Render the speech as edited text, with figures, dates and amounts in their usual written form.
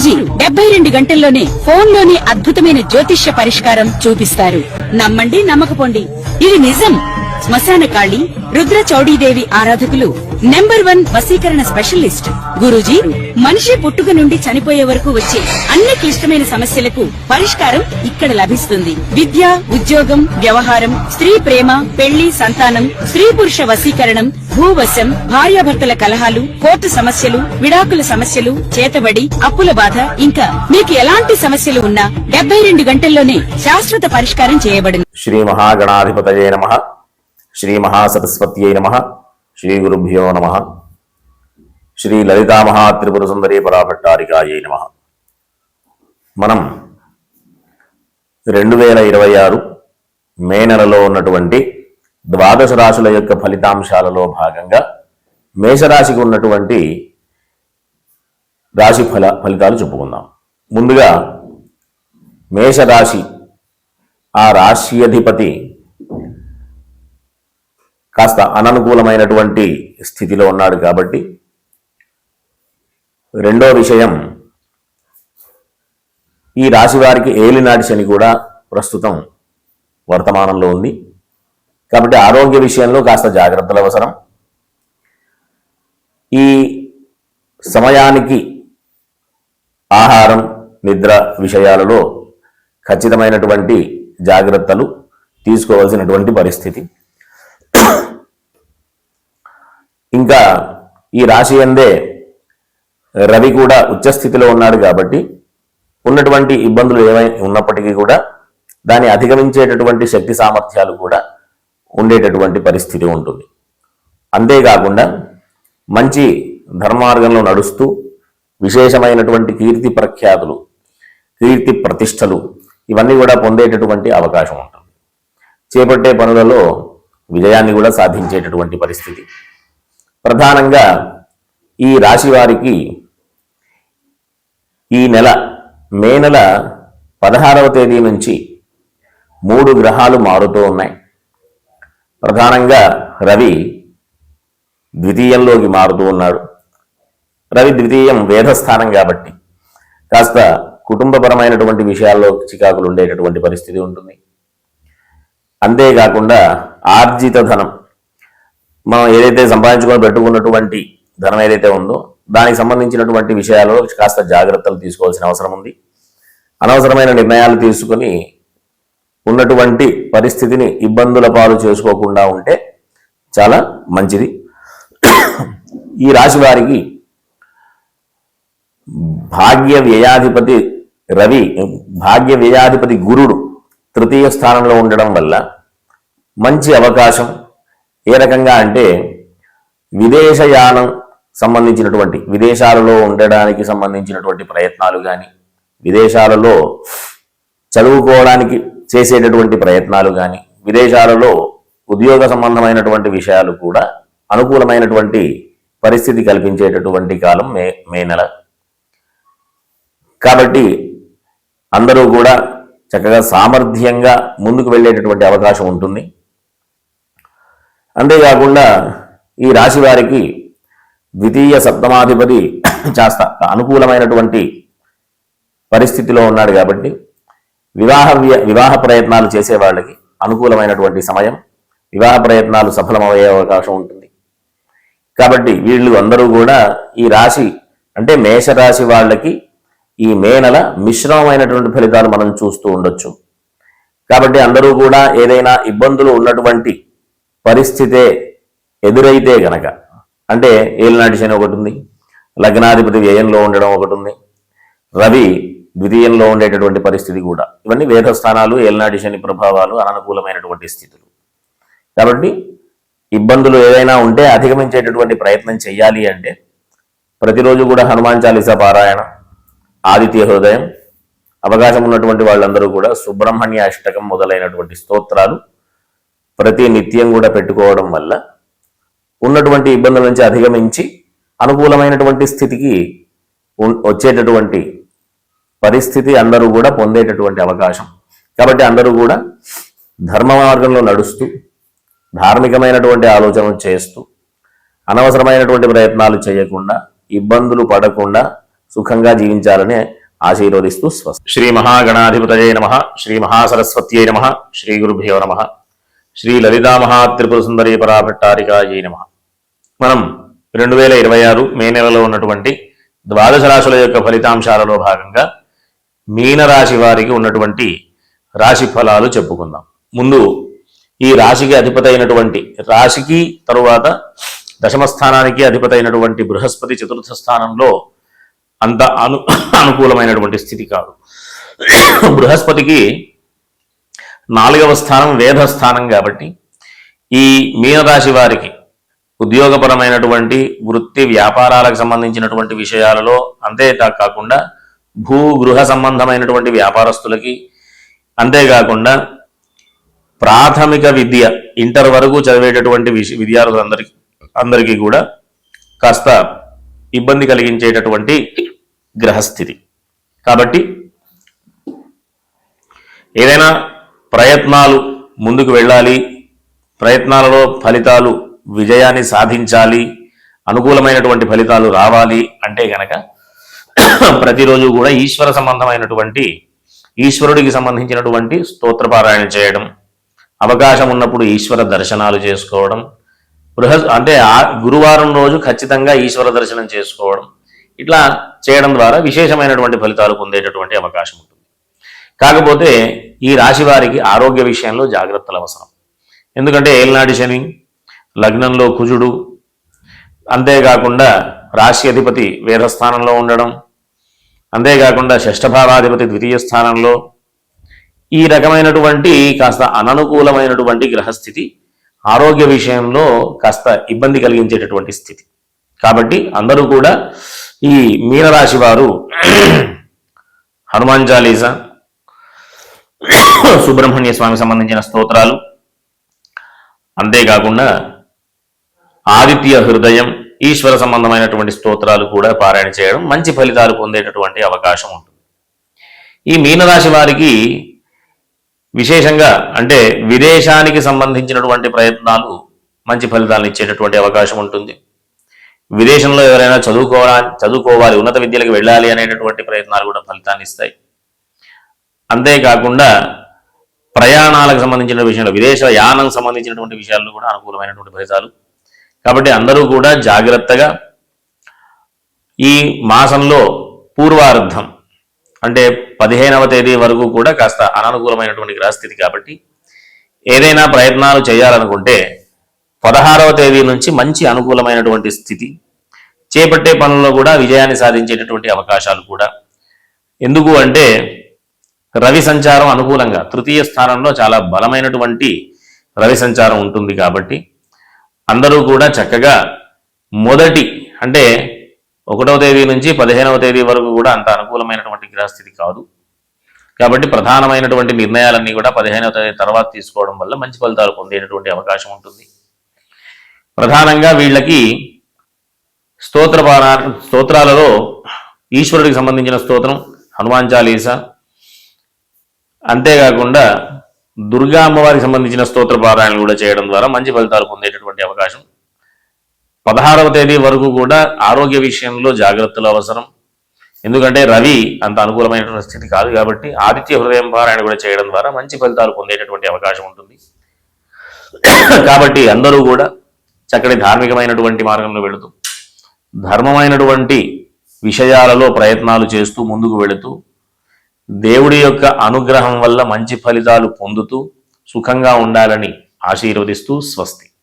గురూజీ 72 గంటల్లోనే ఫోన్లోని అద్భుతమైన జ్యోతిష్య పరిష్కారం చూపిస్తారు. నమ్మండి, నమ్మకపోండి, ఇది నిజం. శ్మశాన కాళి రుద్ర చౌడీదేవి ఆరాధకులు నంబర్ 1 వశీకరణ స్పెషలిస్ట్. గురూజీ మనిషి పుట్టుక నుండి చనిపోయే వరకు వచ్చే అన్ని క్లిష్టమైన సమస్యలకు పరిష్కారం ఇక్కడ లభిస్తుంది. విద్య, ఉద్యోగం, వ్యవహారం, స్త్రీ ప్రేమ, పెళ్లి, సంతానం, స్త్రీ పురుష వశీకరణం, భూవశం, భార్యాభర్తల కలహాలు, కోర్టు సమస్యలు, విడాకుల సమస్యలు, చేతబడి, అప్పుల బాధ, ఇంకా మీకు ఎలాంటి సమస్యలు ఉన్నా 72 గంటల్లోనే శాశ్వత పరిష్కారం చేయబడింది. శ్రీ మహాగణాధిపతయే నమః. శ్రీ మహాసరస్వత్యై నమః. శ్రీ గురుభ్యో నమః. శ్రీ లలితా మహాత్రిపుర సుందరీ పరాభట్టారికాయై నమః. మనం 2026 మే నెలలో ఉన్నటువంటి ద్వాదశ రాశుల యొక్క ఫలితాంశాలలో భాగంగా మేషరాశికి ఉన్నటువంటి రాశి ఫలితాలు చెప్పుకుందాం. ముందుగా మేషరాశి, ఆ రాశి అధిపతి కాస్త అననుకూలమైనటువంటి స్థితిలో ఉన్నాడు కాబట్టి, రెండో విషయం, ఈ రాశి వారికి ఏలినాటి శని కూడా ప్రస్తుతం వర్తమానంలో ఉంది కాబట్టి ఆరోగ్య విషయంలో కాస్త జాగ్రత్తలు అవసరం. ఈ సమయానికి ఆహారం, నిద్ర విషయాలలో ఖచ్చితమైనటువంటి జాగ్రత్తలు తీసుకోవాల్సినటువంటి పరిస్థితి. ఇంకా ఈ రాశి అందే రవి కూడా ఉచ్చస్థితిలో ఉన్నాడు కాబట్టి ఉన్నటువంటి ఇబ్బందులు ఏమైనా ఉన్నప్పటికీ కూడా దాన్ని అధిగమించేటటువంటి శక్తి సామర్థ్యాలు కూడా ఉండేటటువంటి పరిస్థితి ఉంటుంది. అంతేకాకుండా మంచి ధర్మార్గంలో నడుస్తూ విశేషమైనటువంటి కీర్తి ప్రఖ్యాతులు, కీర్తి ప్రతిష్టలు ఇవన్నీ కూడా పొందేటటువంటి అవకాశం ఉంటుంది. చేపట్టే పనులలో విజయాన్ని కూడా సాధించేటటువంటి పరిస్థితి. ప్రధానంగా ఈ రాశి వారికి ఈ నెల మే నెల 16వ తేదీ నుంచి 3 గ్రహాలు మారుతూ ఉన్నాయి. ప్రధానంగా రవి ద్వితీయంలోకి మారుతూ ఉన్నాడు. రవి ద్వితీయం వేదస్థానం కాబట్టి కాస్త కుటుంబపరమైనటువంటి విషయాల్లో చికాకులు ఉండేటటువంటి పరిస్థితి ఉంటుంది. అంతేకాకుండా ఆర్జిత ధనం, మనం ఏదైతే సంపాదించుకొని పెట్టుకున్నటువంటి ధనం ఏదైతే ఉందో దానికి సంబంధించినటువంటి విషయాల్లో కాస్త జాగ్రత్తలు తీసుకోవాల్సిన అవసరం ఉంది. అనవసరమైన నిర్ణయాలు తీసుకొని ఉన్నటువంటి పరిస్థితిని ఇబ్బందుల పాలు చేసుకోకుండా ఉంటే చాలా మంచిది. ఈ రాశి వారికి భాగ్య వ్యయాధిపతి రవి, భాగ్య వ్యయాధిపతి గురుడు తృతీయ స్థానంలో ఉండడం వల్ల మంచి అవకాశం. ఏ రకంగా అంటే విదేశయానం సంబంధించినటువంటి, విదేశాలలో ఉండడానికి సంబంధించినటువంటి ప్రయత్నాలు కానీ, విదేశాలలో చదువుకోవడానికి చేసేటటువంటి ప్రయత్నాలు కానీ, విదేశాలలో ఉద్యోగ సంబంధమైనటువంటి విషయాలు కూడా అనుకూలమైనటువంటి పరిస్థితి కల్పించేటటువంటి కాలం మే నెల. కాబట్టి అందరూ కూడా చక్కగా సామర్థ్యంగా ముందుకు వెళ్ళేటటువంటి అవకాశం ఉంటుంది. అంతేకాకుండా ఈ రాశి వారికి ద్వితీయ సప్తమాధిపతి కాస్త అనుకూలమైనటువంటి పరిస్థితిలో ఉన్నాడు కాబట్టి వివాహ ప్రయత్నాలు చేసే వాళ్ళకి అనుకూలమైనటువంటి సమయం, వివాహ ప్రయత్నాలు సఫలమయ్యే అవకాశం ఉంటుంది. కాబట్టి వీళ్ళు అందరూ కూడా ఈ రాశి అంటే మేషరాశి వాళ్ళకి ఈ మే నెల మిశ్రమమైనటువంటి ఫలితాలు మనం చూస్తూ ఉండొచ్చు. కాబట్టి అందరూ కూడా ఏదైనా ఇబ్బందులు ఉన్నటువంటి పరిస్థితే ఎదురైతే గనక, అంటే ఏలినాటి శని ఒకటి ఉంది, లగ్నాధిపతి వ్యయంలో ఉండడం ఒకటి ఉంది, రవి ద్వితీయంలో ఉండేటటువంటి పరిస్థితి కూడా, ఇవన్నీ వేదస్థానాలు, ఏలినాటి శని ప్రభావాలు, అననుకూలమైనటువంటి స్థితులు. కాబట్టి ఇబ్బందులు ఏదైనా ఉంటే అధిగమించేటటువంటి ప్రయత్నం చేయాలి అంటే ప్రతిరోజు కూడా హనుమాన్ చాలీసా పారాయణ, ఆదిత్య హృదయం, అవకాశం ఉన్నటువంటి వాళ్ళందరూ కూడా సుబ్రహ్మణ్య అష్టకం మొదలైనటువంటి స్తోత్రాలు ప్రతి నిత్యం కూడా పెట్టుకోవడం వల్ల ఉన్నటువంటి ఇబ్బందుల నుంచి అధిగమించి అనుకూలమైనటువంటి స్థితికి వచ్చేటటువంటి పరిస్థితి అందరూ కూడా పొందేటటువంటి అవకాశం. కాబట్టి అందరూ కూడా ధర్మ మార్గంలో నడుస్తూ ధార్మికమైనటువంటి ఆలోచనలు చేస్తూ అనవసరమైనటువంటి ప్రయత్నాలు చేయకుండా, ఇబ్బందులు పడకుండా సుఖంగా జీవించాలని ఆశీర్వదిస్తూ స్వస్తి. శ్రీ మహాగణాధిపతయే నమః. శ్రీ మహాసరస్వత్యై నమః. శ్రీ గురుభ్యో నమః. శ్రీ లలితా మహాత్రిపుర సుందరీ పరాభట్టారికాయై నమః. మనం 2026 మే నెలలో ఉన్నటువంటి ద్వాదశ రాశుల యొక్క ఫలితాంశాలలో భాగంగా మీనరాశి వారికి ఉన్నటువంటి రాశి ఫలాలు చెప్పుకుందాం. ముందు ఈ రాశికి అధిపతి అయినటువంటి రాశికి తరువాత దశమ స్థానానికి అధిపతి అయినటువంటి బృహస్పతి చతుర్థ స్థానంలో అంత అనుకూలమైనటువంటి స్థితి కాదు. బృహస్పతికి 4వ స్థానం వేద స్థానం కాబట్టి ఈ మీనరాశి వారికి ఉద్యోగపరమైనటువంటి వృత్తి వ్యాపారాలకు సంబంధించినటువంటి విషయాలలో అంతేకాకుండా భూ గృహ సంబంధమైనటువంటి వ్యాపారస్తులకి, అంతేకాకుండా ప్రాథమిక విద్య ఇంటర్ వరకు చదివేటటువంటి విద్యార్థులందరికీ కూడా కాస్త ఇబ్బంది కలిగించేటటువంటి గ్రహస్థితి. కాబట్టి ఏదైనా ప్రయత్నాలు ముందుకు వెళ్ళాలి, ప్రయత్నాలలో ఫలితాలు విజయాన్ని సాధించాలి, అనుకూలమైనటువంటి ఫలితాలు రావాలి అంటే గనక ప్రతిరోజు కూడా ఈశ్వర సంబంధమైనటువంటి ఈశ్వరుడికి సంబంధించినటువంటి స్తోత్రపారాయణ చేయడం, అవకాశం ఉన్నప్పుడు ఈశ్వర దర్శనాలు చేసుకోవడం, అంటే గురువారం రోజు ఖచ్చితంగా ఈశ్వర దర్శనం చేసుకోవడం, ఇట్లా చేయడం ద్వారా విశేషమైనటువంటి ఫలితాలు పొందేటటువంటి అవకాశం ఉంటుంది. కాకపోతే ఈ రాశి వారికి ఆరోగ్య విషయంలో జాగ్రత్తలు అవసరం. ఎందుకంటే ఏలినాటి శని, లగ్నంలో కుజుడు, అంతేకాకుండా రాశి అధిపతి వేదస్థానంలో ఉండడం, అంతేకాకుండా షష్ఠభావాధిపతి ద్వితీయ స్థానంలో, ఈ రకమైనటువంటి కాస్త అననుకూలమైనటువంటి గ్రహస్థితి ఆరోగ్య విషయంలో కాస్త ఇబ్బంది కలిగించేటటువంటి స్థితి. కాబట్టి అందరూ కూడా ఈ మీనరాశి వారు హనుమాన్ చాలీసా, సుబ్రహ్మణ్య స్వామి సంబంధించిన స్తోత్రాలు, అంతేకాకుండా ఆదిత్య హృదయం, ఈశ్వర సంబంధమైనటువంటి స్తోత్రాలు కూడా పారాయణ చేయడం మంచి ఫలితాలు పొందేటటువంటి అవకాశం ఉంటుంది. ఈ మీనరాశి వారికి విశేషంగా అంటే విదేశానికి సంబంధించినటువంటి ప్రయత్నాలు మంచి ఫలితాలను ఇచ్చేటటువంటి అవకాశం ఉంటుంది. విదేశంలో ఎవరైనా చదువుకోవాలి, ఉన్నత విద్యలకు వెళ్ళాలి అనేటటువంటి ప్రయత్నాలు కూడా ఫలితాన్ని ఇస్తాయి. అంతేకాకుండా ప్రయాణాలకు సంబంధించిన విషయంలో, విదేశ యానం సంబంధించినటువంటి విషయాల్లో కూడా అనుకూలమైనటువంటి ఫలితాలు. కాబట్టి అందరూ కూడా జాగ్రత్తగా ఈ మాసంలో పూర్వార్ధం అంటే 15వ తేదీ వరకు కూడా కాస్త అననుకూలమైనటువంటి గ్రహస్థితి కాబట్టి ఏదైనా ప్రయత్నాలు చేయాలనుకుంటే 16వ తేదీ నుంచి మంచి అనుకూలమైనటువంటి స్థితి, చేపట్టే పనుల్లో కూడా విజయాన్ని సాధించేటటువంటి అవకాశాలు కూడా. ఎందుకు అంటే రవి సంచారం అనుకూలంగా తృతీయ స్థానంలో చాలా బలమైనటువంటి రవి సంచారం ఉంటుంది. కాబట్టి అందరూ కూడా చక్కగా మొదటి అంటే 1వ తేదీ నుంచి 15వ తేదీ వరకు కూడా అంత అనుకూలమైనటువంటి గ్రహస్థితి కాదు. కాబట్టి ప్రధానమైనటువంటి నిర్ణయాలన్నీ కూడా 15వ తేదీ తర్వాత తీసుకోవడం వల్ల మంచి ఫలితాలు పొందేటటువంటి అవకాశం ఉంటుంది. ప్రధానంగా వీళ్ళకి స్తోత్రాలలో ఈశ్వరుడికి సంబంధించిన స్తోత్రం హనుమాన్ చాలీసా, అంతేకాకుండా దుర్గా అమ్మవారికి సంబంధించిన స్తోత్ర పారాయణలు కూడా చేయడం ద్వారా మంచి ఫలితాలు పొందేటటువంటి అవకాశం. 16వ తేదీ వరకు కూడా ఆరోగ్య విషయంలో జాగ్రత్తలు అవసరం. ఎందుకంటే రవి అంత అనుకూలమైనటువంటి స్థితి కాదు. కాబట్టి ఆదిత్య హృదయం పారాయణ కూడా చేయడం ద్వారా మంచి ఫలితాలు పొందేటటువంటి అవకాశం ఉంటుంది. కాబట్టి అందరూ కూడా చక్కటి ధార్మికమైనటువంటి మార్గంలో వెళుతూ ధర్మమైనటువంటి విషయాలలో ప్రయత్నాలు చేస్తూ ముందుకు వెళుతూ దేవుడి యొక్క అనుగ్రహం వల్ల మంచి ఫలితాలు పొందుతూ సుఖంగా ఉండాలని ఆశీర్వదిస్తూ స్వస్తి.